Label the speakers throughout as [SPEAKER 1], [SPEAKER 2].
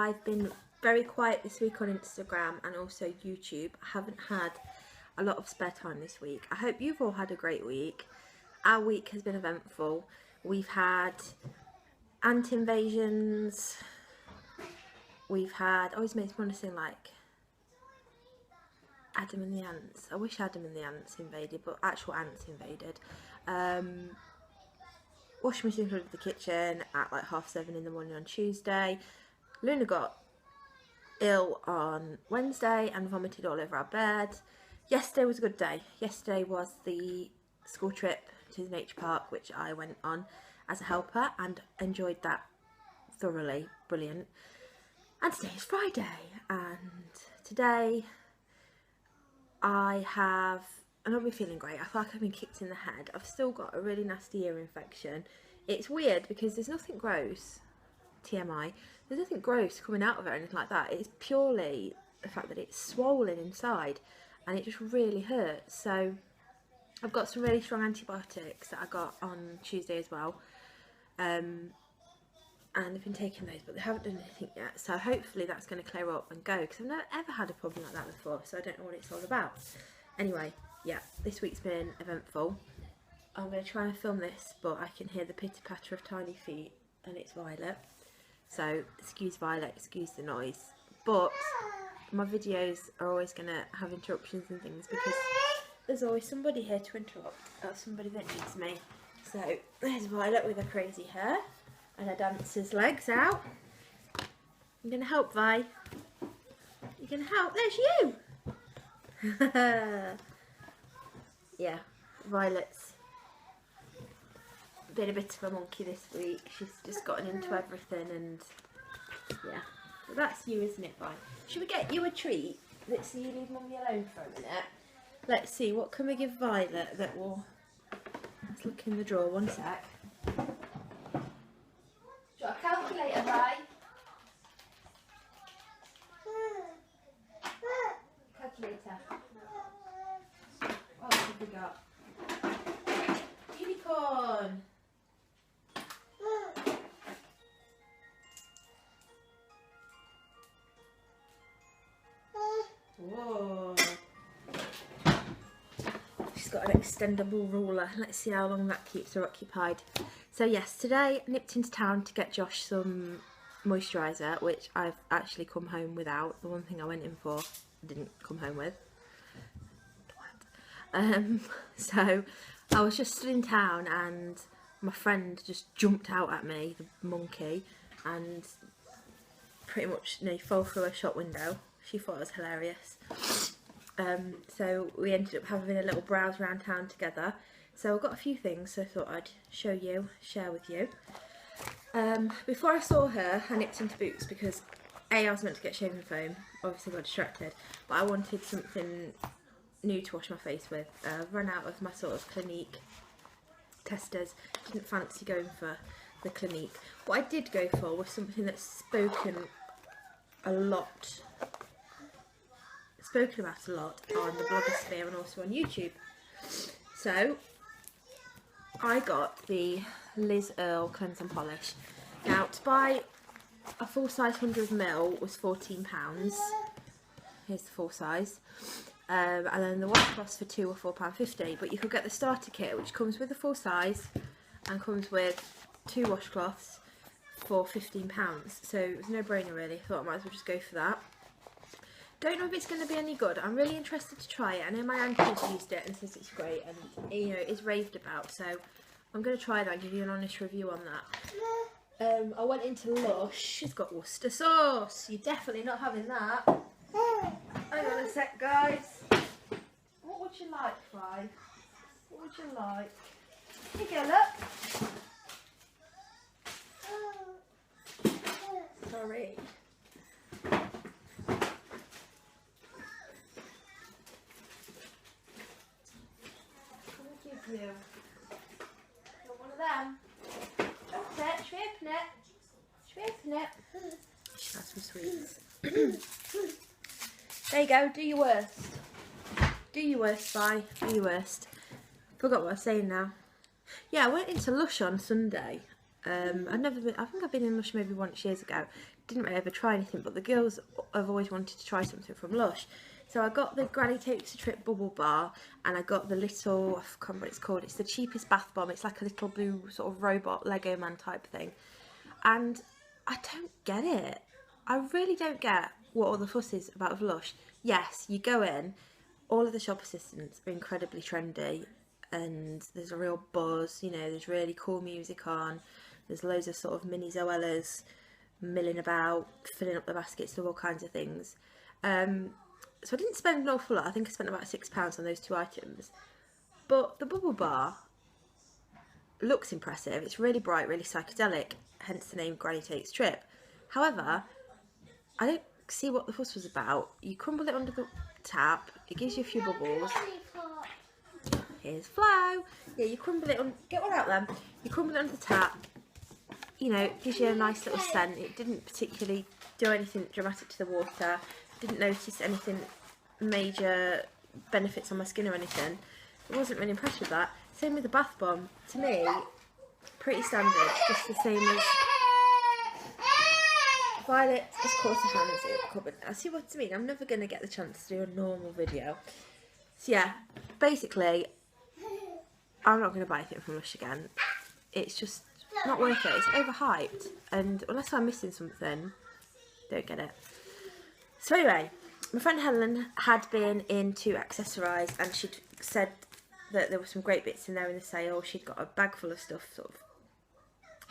[SPEAKER 1] I've been very quiet this week on Instagram and also YouTube. I haven't had a lot of spare time this week. I hope you've all had a great week. Our week has been eventful. We've had ant invasions. We've had, always makes me want to sing like Adam and the Ants. I wish Adam and the Ants invaded, but actual ants invaded. Washing machine flooded the kitchen at like 7:30 in the morning on Tuesday. Luna got ill on Wednesday and vomited all over our bed. Yesterday was a good day. Yesterday was the school trip to the nature park, which I went on as a helper and enjoyed that thoroughly. Brilliant. And today is Friday, and today I'm not been feeling great. I feel like I've been kicked in the head. I've still got a really nasty ear infection. It's weird because there's nothing gross, TMI, there's nothing gross coming out of it or anything like that. It's purely the fact that it's swollen inside and it just really hurts. So I've got some really strong antibiotics that I got on Tuesday as well. And I've been taking those, but they haven't done anything yet. So hopefully that's going to clear up and go, because I've never ever had a problem like that before, so I don't know what it's all about. Anyway, yeah, this week's been eventful. I'm going to try and film this, but I can hear the pitter patter of tiny feet, and it's Violet. So excuse Violet, excuse the noise. But my videos are always going to have interruptions and things, because there's always somebody here to interrupt, or somebody that needs me. So there's Violet with her crazy hair and her dancer's legs out. I'm going to help, Vi. You're going to help? There's you! Yeah, Violet's been a bit of a monkey this week. She's just gotten into everything, and yeah. Well, that's you, isn't it, Vi? Should we get you a treat? Let's see you leave Mummy alone for a minute. Let's see, what can we give Violet that will... Let's look in the drawer, one sec. Do you want a calculator, Vi? Calculator. What else have we got? Unicorn. Whoa. She's got an extendable ruler. Let's see how long that keeps her occupied. So yes, today I nipped into town to get Josh some moisturiser, which I've actually come home without. The one thing I went in for, I didn't come home with. So I was just stood in town and my friend just jumped out at me, the monkey, and pretty much fell through a shop window. She thought it was hilarious. So we ended up having a little browse around town together. So I've got a few things, so I thought I'd show you, share with you. Before I saw her, I nipped into Boots because I was meant to get shaving foam, obviously got distracted, but I wanted something new to wash my face with. Run out of my sort of Clinique testers, didn't fancy going for the Clinique. What I did go for was something that's spoken about a lot on the blogosphere and also on YouTube. So I got the Liz Earle Cleanse and Polish. Now, to buy a full size 100ml was £14. Here's the full size. And then the washcloths for £2 or £4.50. But you could get the starter kit, which comes with a full size and comes with 2 washcloths for £15. So it was a no-brainer really. I thought I might as well just go for that. Don't know if it's going to be any good. I'm really interested to try it. I know my uncle's used it and says it's great, and is raved about. So I'm going to try that and give you an honest review on that. I went into Lush. It's got Worcester sauce. You're definitely not having that. Hang on a sec, guys. What would you like, Vi? What would you like? Here you go, look. Sorry. You. Want one of them? That's it. Should we open it? Should have some sweets. There you go. Do your worst. Do your worst, Vi. Do your worst. Forgot what I was saying now. Yeah, I went into Lush on Sunday. I think I've been in Lush maybe once years ago. didn't really ever try anything, but the girls have always wanted to try something from Lush. So I got the Granny Takes a Trip bubble bar, and I got the little, I can't remember what it's called, it's the cheapest bath bomb. It's like a little blue sort of robot Lego man type thing. And I don't get it. I really don't get what all the fuss is about with Lush. Yes, you go in, all of the shop assistants are incredibly trendy, and there's a real buzz, you know, there's really cool music on, there's loads of sort of mini Zoellas milling about, filling up the baskets with all kinds of things. So I didn't spend an awful lot. I think I spent about £6 on those 2 items. But the bubble bar looks impressive. It's really bright, really psychedelic, hence the name Granny Takes Trip. However, I don't see what the fuss was about. You crumble it under the tap, it gives you a few bubbles. Here's Flo. Yeah, you crumble it on, get one out then. You crumble it under the tap. You know, it gives you a nice little scent. It didn't particularly do anything dramatic to the water. Didn't notice anything major benefits on my skin or anything. I wasn't really impressed with that. Same with the bath bomb. To me, pretty standard, just the same as Violet has caught her hands in the cupboard. I see what I mean. I'm never going to get the chance to do a normal video. So yeah, basically, I'm not going to buy anything from Lush again. It's just not worth it. It's overhyped, and unless I'm missing something, don't get it. So anyway, my friend Helen had been in to accessorise, and she'd said that there were some great bits in there in the sale. She'd got a bag full of stuff, sort of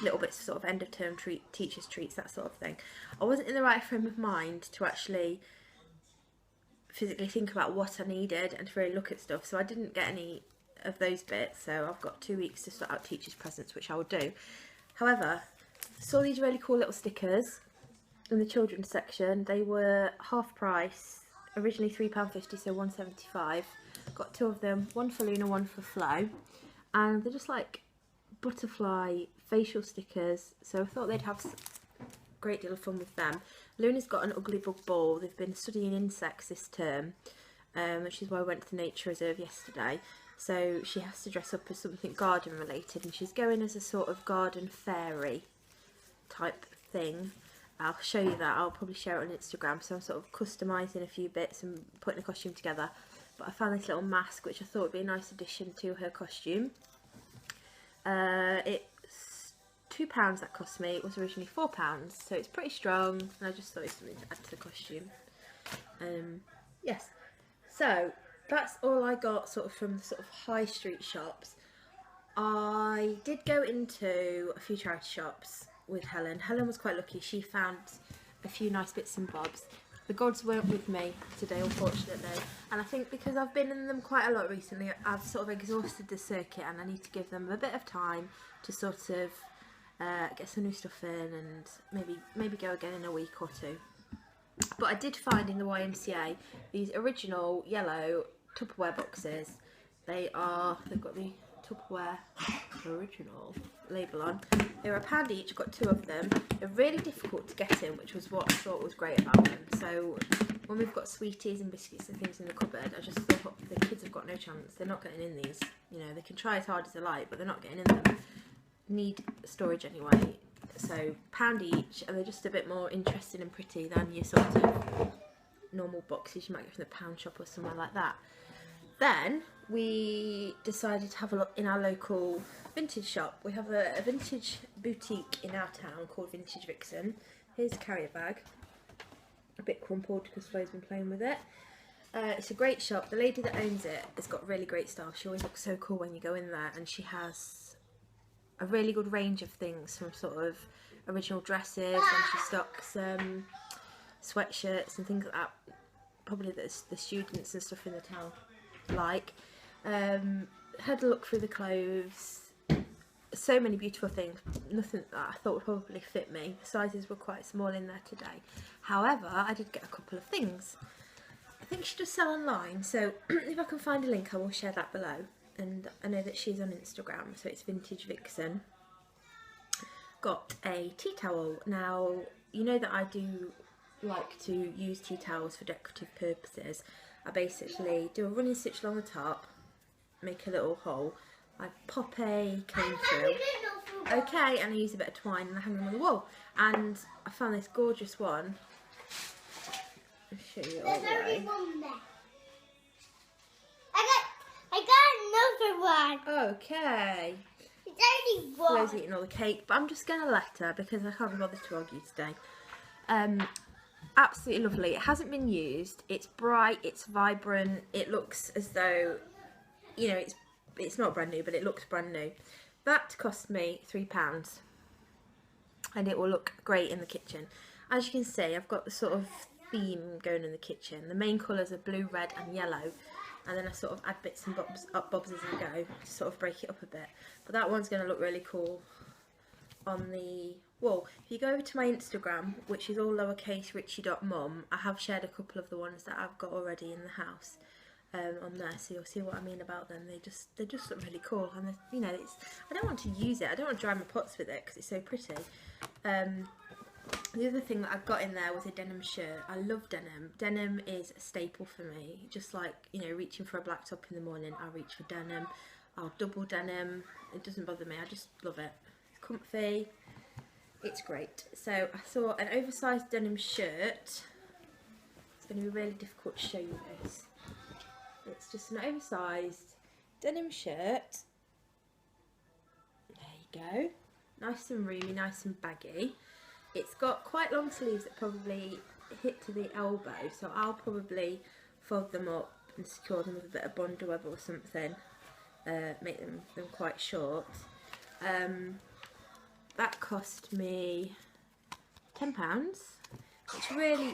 [SPEAKER 1] little bits of sort of end of term teachers treats, that sort of thing. I wasn't in the right frame of mind to actually physically think about what I needed and to really look at stuff, so I didn't get any of those bits. So I've got 2 weeks to sort out teachers presents, which I will do. However, saw these really cool little stickers in the children's section. They were half price, originally £3.50, so £1.75. Got 2 of them, one for Luna, one for Flo, and they're just like butterfly facial stickers, so I thought they'd have a great deal of fun with them. Luna's got an ugly bug ball. They've been studying insects this term, which is why I went to the nature reserve yesterday. So she has to dress up as something garden related, and she's going as a sort of garden fairy type thing. I'll show you that. I'll probably share it on Instagram. So I'm sort of customising a few bits and putting a costume together. But I found this little mask which I thought would be a nice addition to her costume. It's £2 that cost me. It was originally £4, so it's pretty strong, and I just thought it was something to add to the costume. Yes, so that's all I got sort of from the sort of high street shops. I did go into a few charity shops with Helen. Helen was quite lucky. She found a few nice bits and bobs. The gods weren't with me today, unfortunately, and I think because I've been in them quite a lot recently, I've sort of exhausted the circuit, and I need to give them a bit of time to sort of get some new stuff in, and maybe go again in a week or 2. But I did find in the YMCA these original yellow Tupperware boxes. They've got the Tupperware original label on. They were £1 each. I've got 2 of them. They're really difficult to get in, which was what I thought was great about them. So when we've got sweeties and biscuits and things in the cupboard, I just thought the kids have got no chance. They're not getting in these. You know, they can try as hard as they like, but they're not getting in them. Need storage anyway. So £1 each, and they're just a bit more interesting and pretty than your sort of normal boxes you might get from the pound shop or somewhere like that. Then we decided to have a look in our local vintage shop. We have a vintage boutique in our town called Vintage Vixen. Here's a carrier bag, a bit crumpled because Flo's been playing with it. It's a great shop. The lady that owns it has got really great style. She always looks so cool when you go in there, and she has a really good range of things, from sort of original dresses, and she stocks sweatshirts and things like that, probably the students and stuff in the town like. Had a look through the clothes, so many beautiful things, nothing that I thought would probably fit me. The sizes were quite small in there today. However, I did get a couple of things. I think she does sell online, so if I can find a link I will share that below. And I know that she's on Instagram, so it's Vintage Vixen. Got a tea towel. Now, you know that I do like to use tea towels for decorative purposes. I basically do a running stitch along the top, make a little hole, I pop a comb through, okay, and I use a bit of twine and I hang them on the wall. And I found this gorgeous one. I'll show you all the
[SPEAKER 2] There's
[SPEAKER 1] way.
[SPEAKER 2] only one there. I got another one.
[SPEAKER 1] Okay.
[SPEAKER 2] It's only one.
[SPEAKER 1] Flo's eating all the cake, but I'm just going to let her because I can't be bothered to argue today. Absolutely lovely. It hasn't been used. It's bright, it's vibrant. It looks as though, you know, it's not brand new, but it looks brand new. That cost me £3, and it will look great in the kitchen. As you can see, I've got the sort of theme going in the kitchen. The main colours are blue, red and yellow, and then I sort of add bits and bobs as I go to sort of break it up a bit. But that one's going to look really cool on the wall. If you go over to my Instagram, which is all lowercase richie.mum, I have shared a couple of the ones that I've got already in the house on there, so you'll see what I mean about them. They just look really cool, and you know, I don't want to use it. I don't want to dry my pots with it because it's so pretty. The other thing that I've got in there was a denim shirt. I love denim. Denim is a staple for me. Just like, you know, reaching for a black top in the morning, I'll reach for denim. I'll double denim. It doesn't bother me. I just love it. It's comfy. It's great. So I saw an oversized denim shirt. It's going to be really difficult to show you this. It's just an oversized denim shirt. There you go. Nice and roomy, nice and baggy. It's got quite long sleeves that probably hit to the elbow, so I'll probably fold them up and secure them with a bit of Bondo web or something, make them quite short. That cost me £10.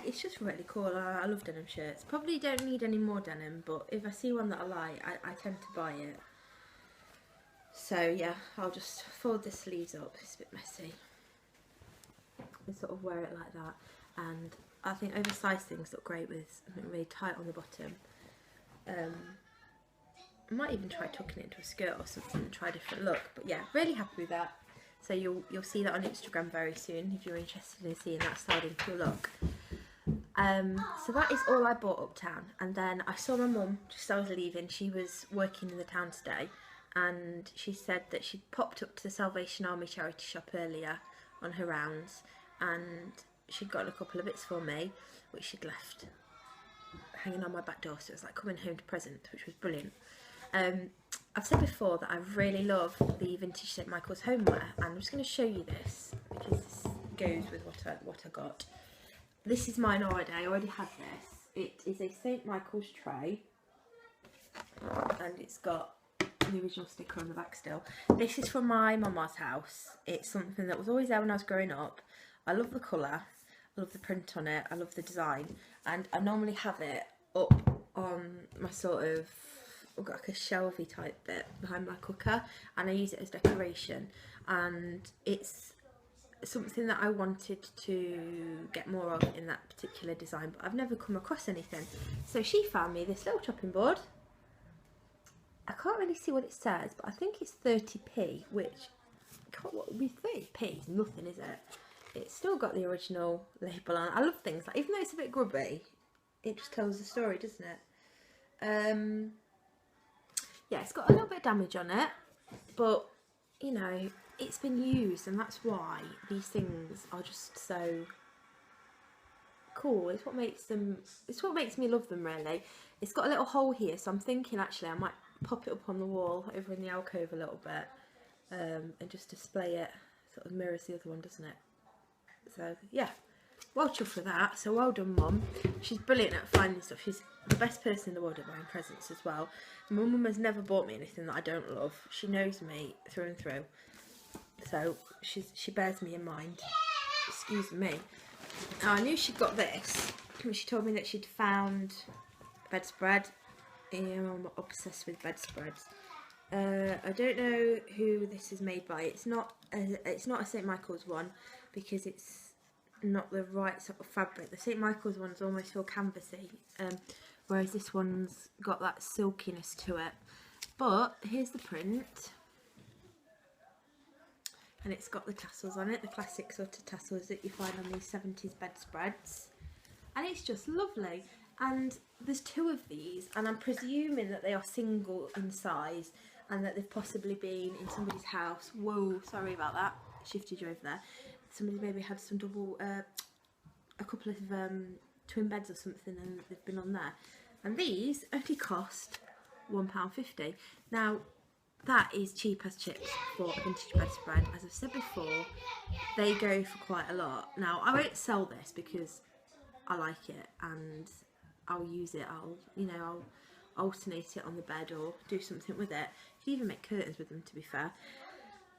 [SPEAKER 1] It's just really cool. I love denim shirts. Probably don't need any more denim, but if I see one that I like, I tend to buy it. So yeah, I'll just fold the sleeves up. It's a bit messy. And sort of wear it like that, and I think oversized things look great with something really tight on the bottom. I might even try tucking it into a skirt or something and try a different look, but yeah, really happy with that. So you'll see that on Instagram very soon if you're interested in seeing that side into a look. So that is all I bought uptown, and then I saw my mum just as I was leaving. She was working in the town today, and she said that she'd popped up to the Salvation Army charity shop earlier on her rounds, and she'd gotten a couple of bits for me, which she'd left hanging on my back door, so it was like coming home to present, which was brilliant. I've said before that I really love the vintage St Michael's homeware, and I'm just going to show you this because this goes with what I got. This is mine already. I already have this. It is a St Michael's tray, and it's got the original sticker on the back still. This is from my mama's house. It's something that was always there when I was growing up. I love the colour, I love the print on it, I love the design, and I normally have it up on my sort of, I've got like a shelvy type bit behind my cooker, and I use it as decoration, and it's something that I wanted to get more of in that particular design, but I've never come across anything. So she found me this little chopping board. I can't really see what it says, but I think it's 30p, which, what would be 30p? It's nothing, is it? It's still got the original label on. I love things like, even though it's a bit grubby, it just tells the story, doesn't it? Yeah, it's got a little bit of damage on it, but you know, it's been used, and that's why these things are just so cool. It's what makes them, it's what makes me love them, really. It's got a little hole here, so I'm thinking actually I might pop it up on the wall over in the alcove a little bit, and just display it. Sort of mirrors the other one, doesn't it? So yeah, well chuffed for that. So well done, Mum. She's brilliant at finding stuff. She's the best person in the world at buying presents as well. My mum has never bought me anything that I don't love. She knows me through and through, so she bears me in mind. Excuse me. Now, I knew she'd got this when she told me that she'd found bedspread. I'm obsessed with bedspreads. I don't know who this is made by. It's not a St Michael's one, because it's not the right sort of fabric. The St Michael's one's almost feel canvassy, whereas this one's got that silkiness to it. But here's the print, and it's got the tassels on it, the classic sort of tassels that you find on these 70s bedspreads, and it's just lovely. And there's two of these, and I'm presuming that they are single in size. and that they've possibly been in somebody's house. Whoa, sorry about that, shifted you over there. Somebody maybe had some double, a couple of twin beds or something, and they've been on there. And these only cost £1.50. Now that is cheap as chips for a vintage bedspread. As I've said before, they go for quite a lot. Now I won't sell this because I like it and I'll use it. I'll alternate it on the bed or do something with it. You can even make curtains with them, to be fair.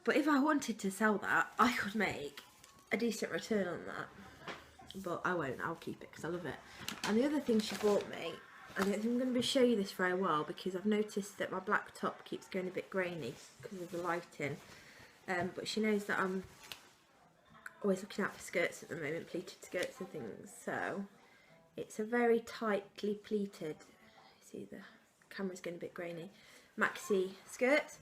[SPEAKER 1] But if I wanted to sell that, I could make a decent return on that. But I won't. I'll keep it because I love it. And the other thing she bought me, I don't think I'm going to show you this very well because I've noticed that my black top keeps going a bit grainy because of the lighting. But she knows that I'm always looking out for skirts at the moment, pleated skirts and things. So it's a very tightly pleated, see the camera's going a bit grainy, maxi skirt.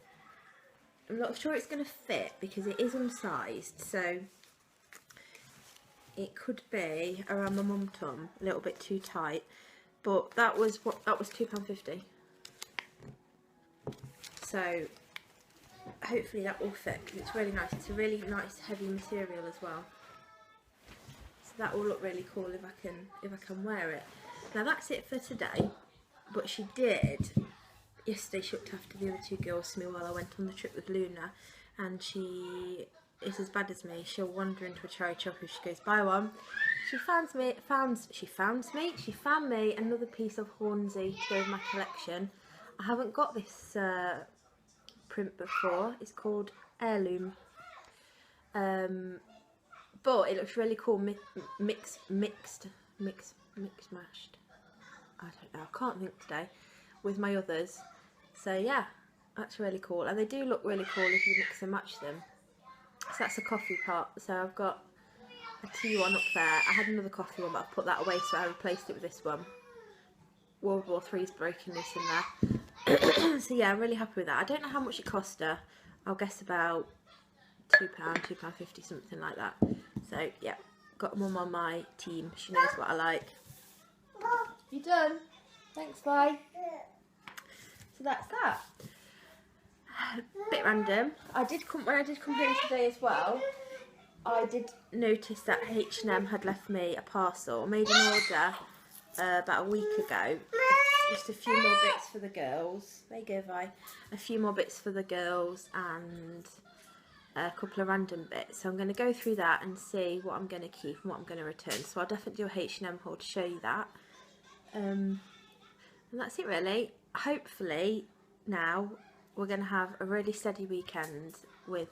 [SPEAKER 1] I'm not sure it's going to fit because it is unsized, so it could be around my mum tum, a little bit too tight. But that was £2.50. So hopefully that will fit because it's really nice. It's a really nice heavy material as well. So that will look really cool if I can wear it. Now that's it for today. But she did yesterday. She looked after the other two girls for me while I went on the trip with Luna, and she is as bad as me. She'll wander into a cherry shop if she goes buy one. She found me another piece of Hornsey to go with my collection. I haven't got this print before. It's called Heirloom. But it looks really cool, mixed mashed. I don't know, I can't think today, with my others. So yeah, that's really cool. And they do look really cool if you mix and match them. So that's a coffee pot. So I've got a tea one up there. I had another coffee one, but I've put that away, so I replaced it with this one. World War III's broken this in there. So yeah, I'm really happy with that. I don't know how much it cost her. I'll guess about £2, £2.50, something like that. So yeah, got mum on my team. She knows what I like. You done? Thanks, bye. So that's that. Bit random. When I did come home today as well, I did notice that H&M had left me a parcel. I made an order about a week ago. Just a few more bits for the girls. There you go, Vi. A few more bits for the girls and a couple of random bits. So I'm going to go through that and see what I'm going to keep and what I'm going to return. So I'll definitely do a H&M haul to show you that. And that's it really. Hopefully now we're going to have a really steady weekend with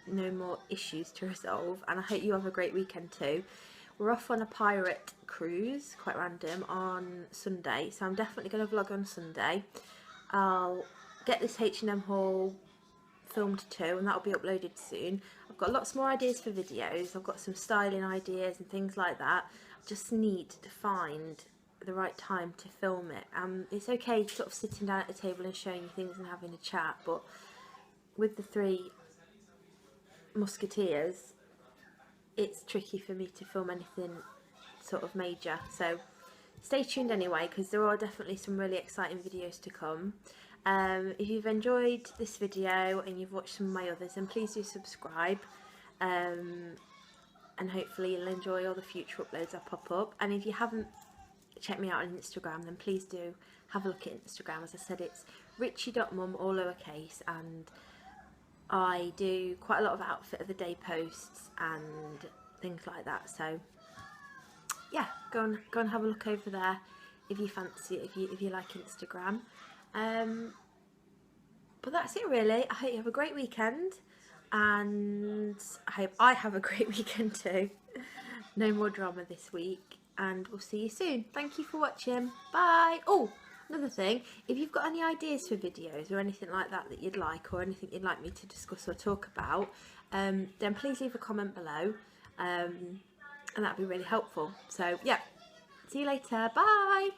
[SPEAKER 1] no more issues to resolve, and I hope you have a great weekend too. We're off on a pirate cruise, quite random, on Sunday, so I'm definitely going to vlog on Sunday. I'll get this H&M haul filmed too, and that'll be uploaded soon. I've got lots more ideas for videos. I've got some styling ideas and things like that. I just need to find the right time to film it. It's okay sort of sitting down at the table and showing you things and having a chat, but with the three musketeers it's tricky for me to film anything sort of major, so stay tuned anyway because there are definitely some really exciting videos to come. If you've enjoyed this video and you've watched some of my others, then please do subscribe, and hopefully you'll enjoy all the future uploads I pop up. And if you haven't checked me out on Instagram, then please do have a look at Instagram. As I said, it's richie.mum, all lowercase, and I do quite a lot of outfit of the day posts and things like that. So yeah, go and have a look over there if you fancy it, if you like Instagram. But that's it really. I hope you have a great weekend, and I hope I have a great weekend too. No more drama this week, and we'll see you soon. Thank you for watching. Bye. Oh, another thing, if you've got any ideas for videos or anything like that that you'd like, or anything you'd like me to discuss or talk about, then please leave a comment below, and that'd be really helpful. So yeah, see you later. Bye.